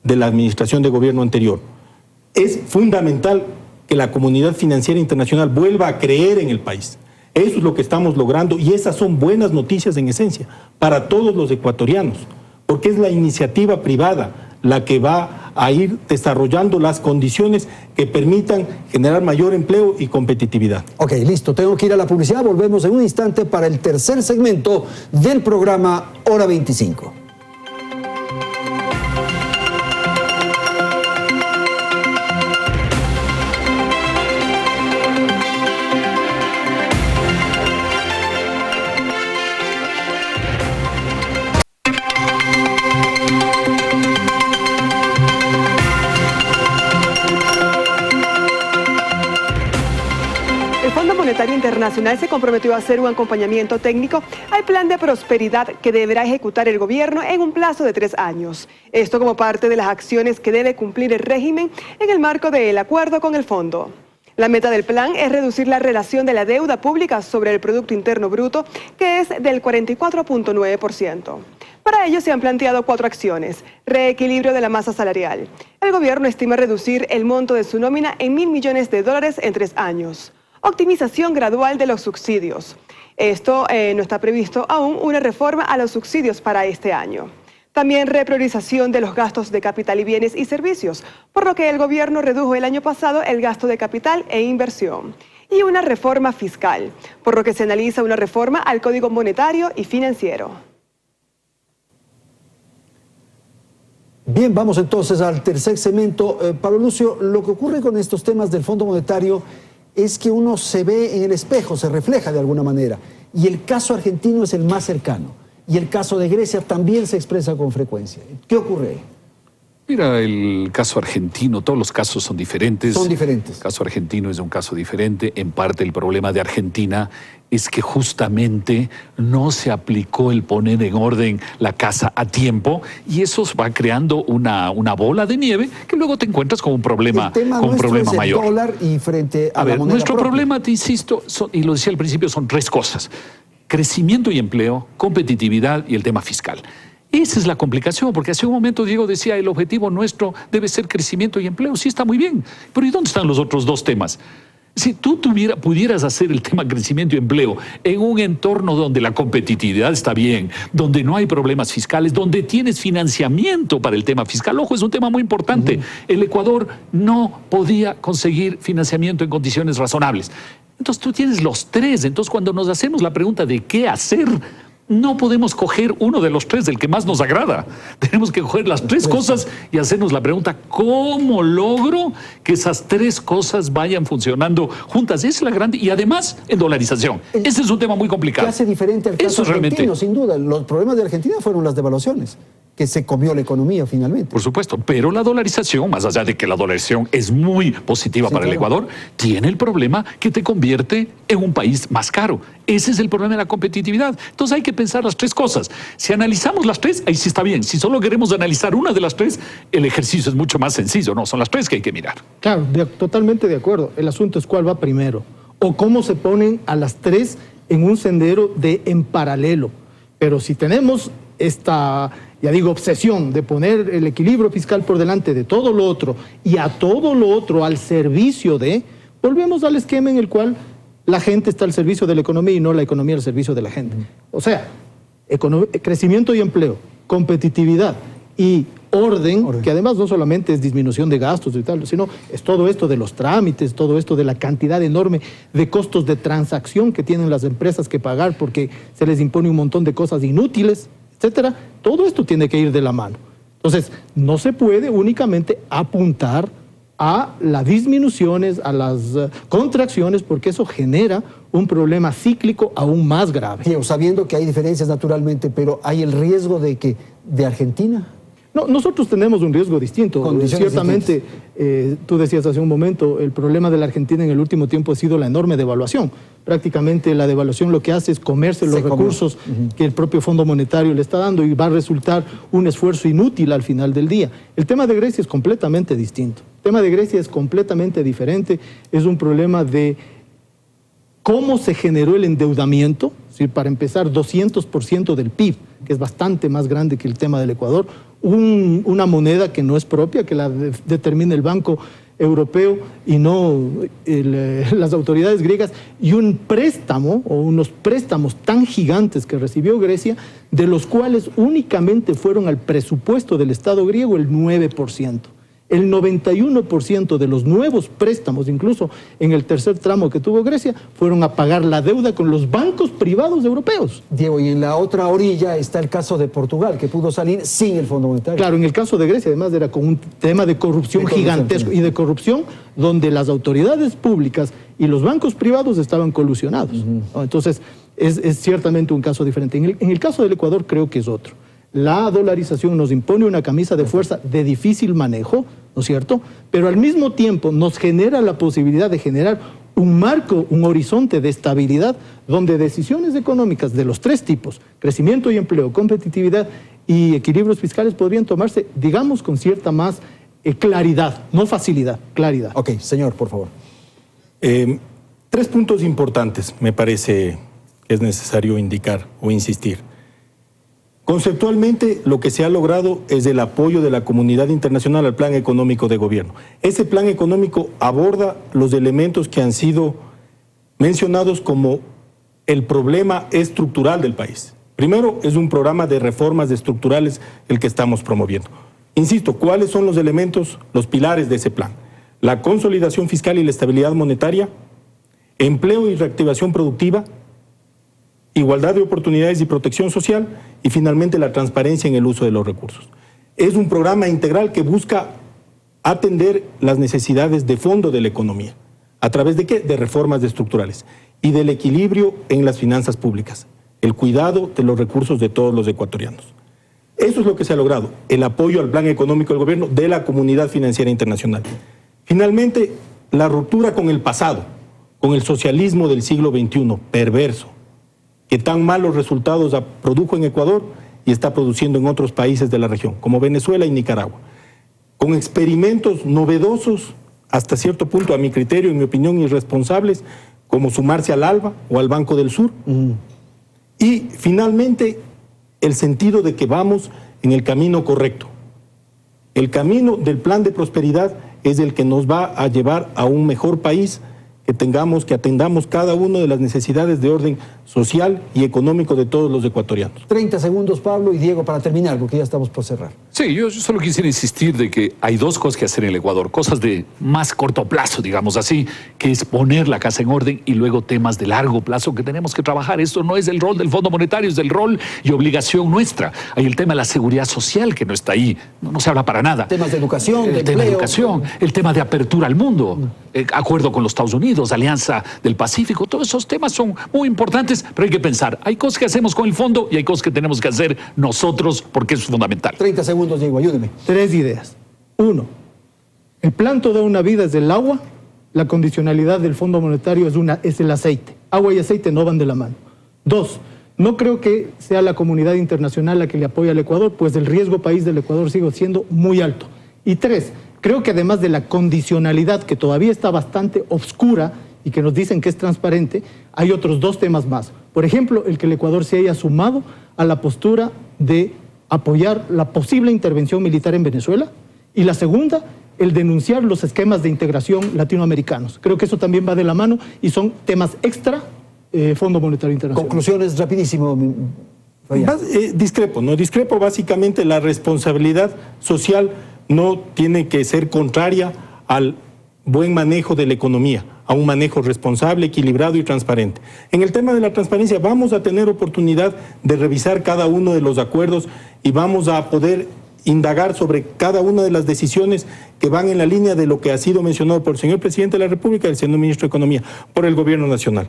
de la administración de gobierno anterior, es fundamental que la comunidad financiera internacional vuelva a creer en el país. Eso es lo que estamos logrando y esas son buenas noticias en esencia para todos los ecuatorianos, porque es la iniciativa privada la que va a ir desarrollando las condiciones que permitan generar mayor empleo y competitividad. Ok, listo, tengo que ir a la publicidad, volvemos en un instante para el tercer segmento del programa Hora 25. El Fondo Monetario Internacional se comprometió a hacer un acompañamiento técnico al plan de prosperidad que deberá ejecutar el gobierno en un plazo de 3 años. Esto como parte de las acciones que debe cumplir el régimen en el marco del acuerdo con el fondo. La meta del plan es reducir la relación de la deuda pública sobre el Producto Interno Bruto, que es del 44.9%. Para ello se han planteado 4 acciones. Reequilibrio de la masa salarial. El gobierno estima reducir el monto de su nómina en $1.000 millones en 3 años. Optimización gradual de los subsidios. Esto no está previsto aún una reforma a los subsidios para este año. También repriorización de los gastos de capital y bienes y servicios, por lo que el gobierno redujo el año pasado el gasto de capital e inversión. Y una reforma fiscal, por lo que se analiza una reforma al Código Monetario y Financiero. Bien, vamos entonces al tercer segmento. Pablo Lucio, lo que ocurre con estos temas del Fondo Monetario es que uno se ve en el espejo, se refleja de alguna manera. Y el caso argentino es el más cercano. Y el caso de Grecia también se expresa con frecuencia. ¿Qué ocurre? Mira, el caso argentino, todos los casos son diferentes. Son diferentes. El caso argentino es un caso diferente. En parte el problema de Argentina es que justamente no se aplicó el poner en orden la casa a tiempo y eso va creando una bola de nieve que luego te encuentras con un problema, con un problema mayor. El dólar y frente a la moneda nuestro propia. problema, te insisto, y lo decía al principio, son 3 cosas. Crecimiento y empleo, competitividad y el tema fiscal. Esa es la complicación, porque hace un momento Diego decía el objetivo nuestro debe ser crecimiento y empleo. Sí, está muy bien, pero ¿y dónde están los otros 2 temas? Si tú pudieras hacer el tema crecimiento y empleo en un entorno donde la competitividad está bien, donde no hay problemas fiscales, donde tienes financiamiento para el tema fiscal. Ojo, es un tema muy importante. El Ecuador no podía conseguir financiamiento en condiciones razonables. Entonces tú tienes los 3. Entonces cuando nos hacemos la pregunta de qué hacer, no podemos coger uno de los 3 del que más nos agrada. Tenemos que coger las 3 cosas y hacernos la pregunta, ¿cómo logro que esas 3 cosas vayan funcionando juntas? Esa es la grande. Y además, en dolarización. Ese es un tema muy complicado. ¿Qué hace diferente al caso argentino? Realmente, sin duda. Los problemas de Argentina fueron las devaluaciones, que se comió la economía finalmente. Por supuesto, pero la dolarización, más allá de que la dolarización es muy positiva para el Ecuador, tiene el problema que te convierte en un país más caro. Ese es el problema de la competitividad. Entonces hay que pensar las 3 cosas. Si analizamos las 3, ahí sí está bien. Si solo queremos analizar una de las 3, el ejercicio es mucho más sencillo. No, son las 3 que hay que mirar. Claro, totalmente de acuerdo. El asunto es cuál va primero o cómo se ponen a las 3 en un sendero en paralelo. Pero si tenemos esta, ya digo, obsesión de poner el equilibrio fiscal por delante de todo lo otro y a todo lo otro al servicio de, volvemos al esquema en el cual la gente está al servicio de la economía y no la economía al servicio de la gente. O sea, crecimiento y empleo, competitividad y orden, que además no solamente es disminución de gastos y tal, sino es todo esto de los trámites, todo esto de la cantidad enorme de costos de transacción que tienen las empresas que pagar porque se les impone un montón de cosas inútiles, etcétera. Todo esto tiene que ir de la mano. Entonces, no se puede únicamente apuntar a las disminuciones, a las contracciones, porque eso genera un problema cíclico aún más grave. Sí, sabiendo que hay diferencias naturalmente, pero ¿hay el riesgo de Argentina? No, nosotros tenemos un riesgo distinto. Ciertamente, tú decías hace un momento, el problema de la Argentina en el último tiempo ha sido la enorme devaluación. Prácticamente la devaluación lo que hace es comerse los recursos que el propio Fondo Monetario le está dando y va a resultar un esfuerzo inútil al final del día. El tema de Grecia es completamente distinto. El tema de Grecia es completamente diferente. Es un problema de cómo se generó el endeudamiento. Es decir, para empezar, 200% del PIB, que es bastante más grande que el tema del Ecuador. Una moneda que no es propia, que la determina el Banco Europeo y no las autoridades griegas, y un préstamo o unos préstamos tan gigantes que recibió Grecia, de los cuales únicamente fueron al presupuesto del Estado griego el 9%. El 91% de los nuevos préstamos, incluso en el tercer tramo que tuvo Grecia, fueron a pagar la deuda con los bancos privados europeos. Diego, y en la otra orilla está el caso de Portugal, que pudo salir sin el Fondo Monetario. Claro, en el caso de Grecia, además, era con un tema de corrupción gigantesco y de corrupción donde las autoridades públicas y los bancos privados estaban colusionados. Entonces, es ciertamente un caso diferente. En el caso del Ecuador creo que es otro. La dolarización nos impone una camisa de fuerza de difícil manejo, ¿no es cierto? Pero al mismo tiempo nos genera la posibilidad de generar un marco, un horizonte de estabilidad donde decisiones económicas de los tres tipos, crecimiento y empleo, competitividad y equilibrios fiscales, podrían tomarse, digamos, con cierta más claridad, no facilidad, claridad. Ok, señor, por favor. 3 puntos importantes me parece que es necesario indicar o insistir. Conceptualmente, lo que se ha logrado es el apoyo de la comunidad internacional al plan económico de gobierno. Ese plan económico aborda los elementos que han sido mencionados como el problema estructural del país. Primero, es un programa de reformas estructurales el que estamos promoviendo. Insisto, ¿cuáles son los elementos, los pilares de ese plan? La consolidación fiscal y la estabilidad monetaria, empleo y reactivación productiva, igualdad de oportunidades y protección social, y finalmente la transparencia en el uso de los recursos. Es un programa integral que busca atender las necesidades de fondo de la economía. ¿A través de qué? De reformas estructurales y del equilibrio en las finanzas públicas, el cuidado de los recursos de todos los ecuatorianos. Eso es lo que se ha logrado, el apoyo al plan económico del gobierno de la comunidad financiera internacional. Finalmente, la ruptura con el pasado, con el socialismo del siglo XXI, perverso, que tan malos resultados produjo en Ecuador y está produciendo en otros países de la región, como Venezuela y Nicaragua, con experimentos novedosos, hasta cierto punto, a mi criterio, en mi opinión, irresponsables, como sumarse al ALBA o al Banco del Sur. Y finalmente, el sentido de que vamos en el camino correcto. El camino del plan de prosperidad es el que nos va a llevar a un mejor país, que atendamos cada una de las necesidades de orden social y económico de todos los ecuatorianos. 30 segundos, Pablo y Diego, para terminar, porque ya estamos por cerrar. Sí, yo solo quisiera insistir de que hay 2 cosas que hacer en el Ecuador, cosas de más corto plazo, digamos así, que es poner la casa en orden, y luego temas de largo plazo que tenemos que trabajar. Esto no es el rol del Fondo Monetario, es el rol y obligación nuestra. Hay el tema de la seguridad social, que no está ahí, no se habla para nada. Temas de educación, de el tema de educación, el tema de apertura al mundo, acuerdo con los Estados Unidos, Alianza del Pacífico, todos esos temas son muy importantes, pero hay que pensar, hay cosas que hacemos con el fondo y hay cosas que tenemos que hacer nosotros porque es fundamental. 30 segundos, Diego, ayúdeme. 3 ideas. 1, el plan Toda una Vida es del agua, la condicionalidad del Fondo Monetario es el aceite. Agua y aceite no van de la mano. 2, no creo que sea la comunidad internacional la que le apoya al Ecuador, pues el riesgo país del Ecuador sigue siendo muy alto. Y 3, creo que además de la condicionalidad, que todavía está bastante obscura y que nos dicen que es transparente, hay otros 2 temas más. Por ejemplo, el que el Ecuador se haya sumado a la postura de apoyar la posible intervención militar en Venezuela, y la segunda, el denunciar los esquemas de integración latinoamericanos. Creo que eso también va de la mano y son temas extra Fondo Monetario Internacional. Conclusiones rapidísimo. Discrepo básicamente. La responsabilidad social no tiene que ser contraria al buen manejo de la economía, a un manejo responsable, equilibrado y transparente. En el tema de la transparencia vamos a tener oportunidad de revisar cada uno de los acuerdos y vamos a poder indagar sobre cada una de las decisiones que van en la línea de lo que ha sido mencionado por el señor Presidente de la República y el señor Ministro de Economía, por el Gobierno Nacional.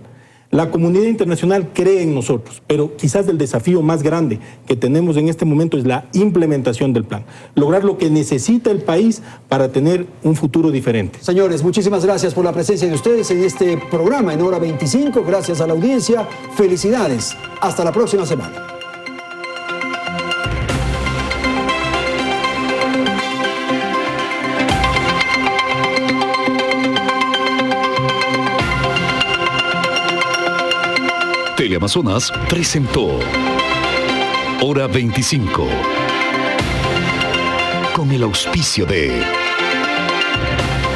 La comunidad internacional cree en nosotros, pero quizás el desafío más grande que tenemos en este momento es la implementación del plan. Lograr lo que necesita el país para tener un futuro diferente. Señores, muchísimas gracias por la presencia de ustedes en este programa en Hora 25. Gracias a la audiencia. Felicidades. Hasta la próxima semana. Teleamazonas presentó Hora 25 con el auspicio de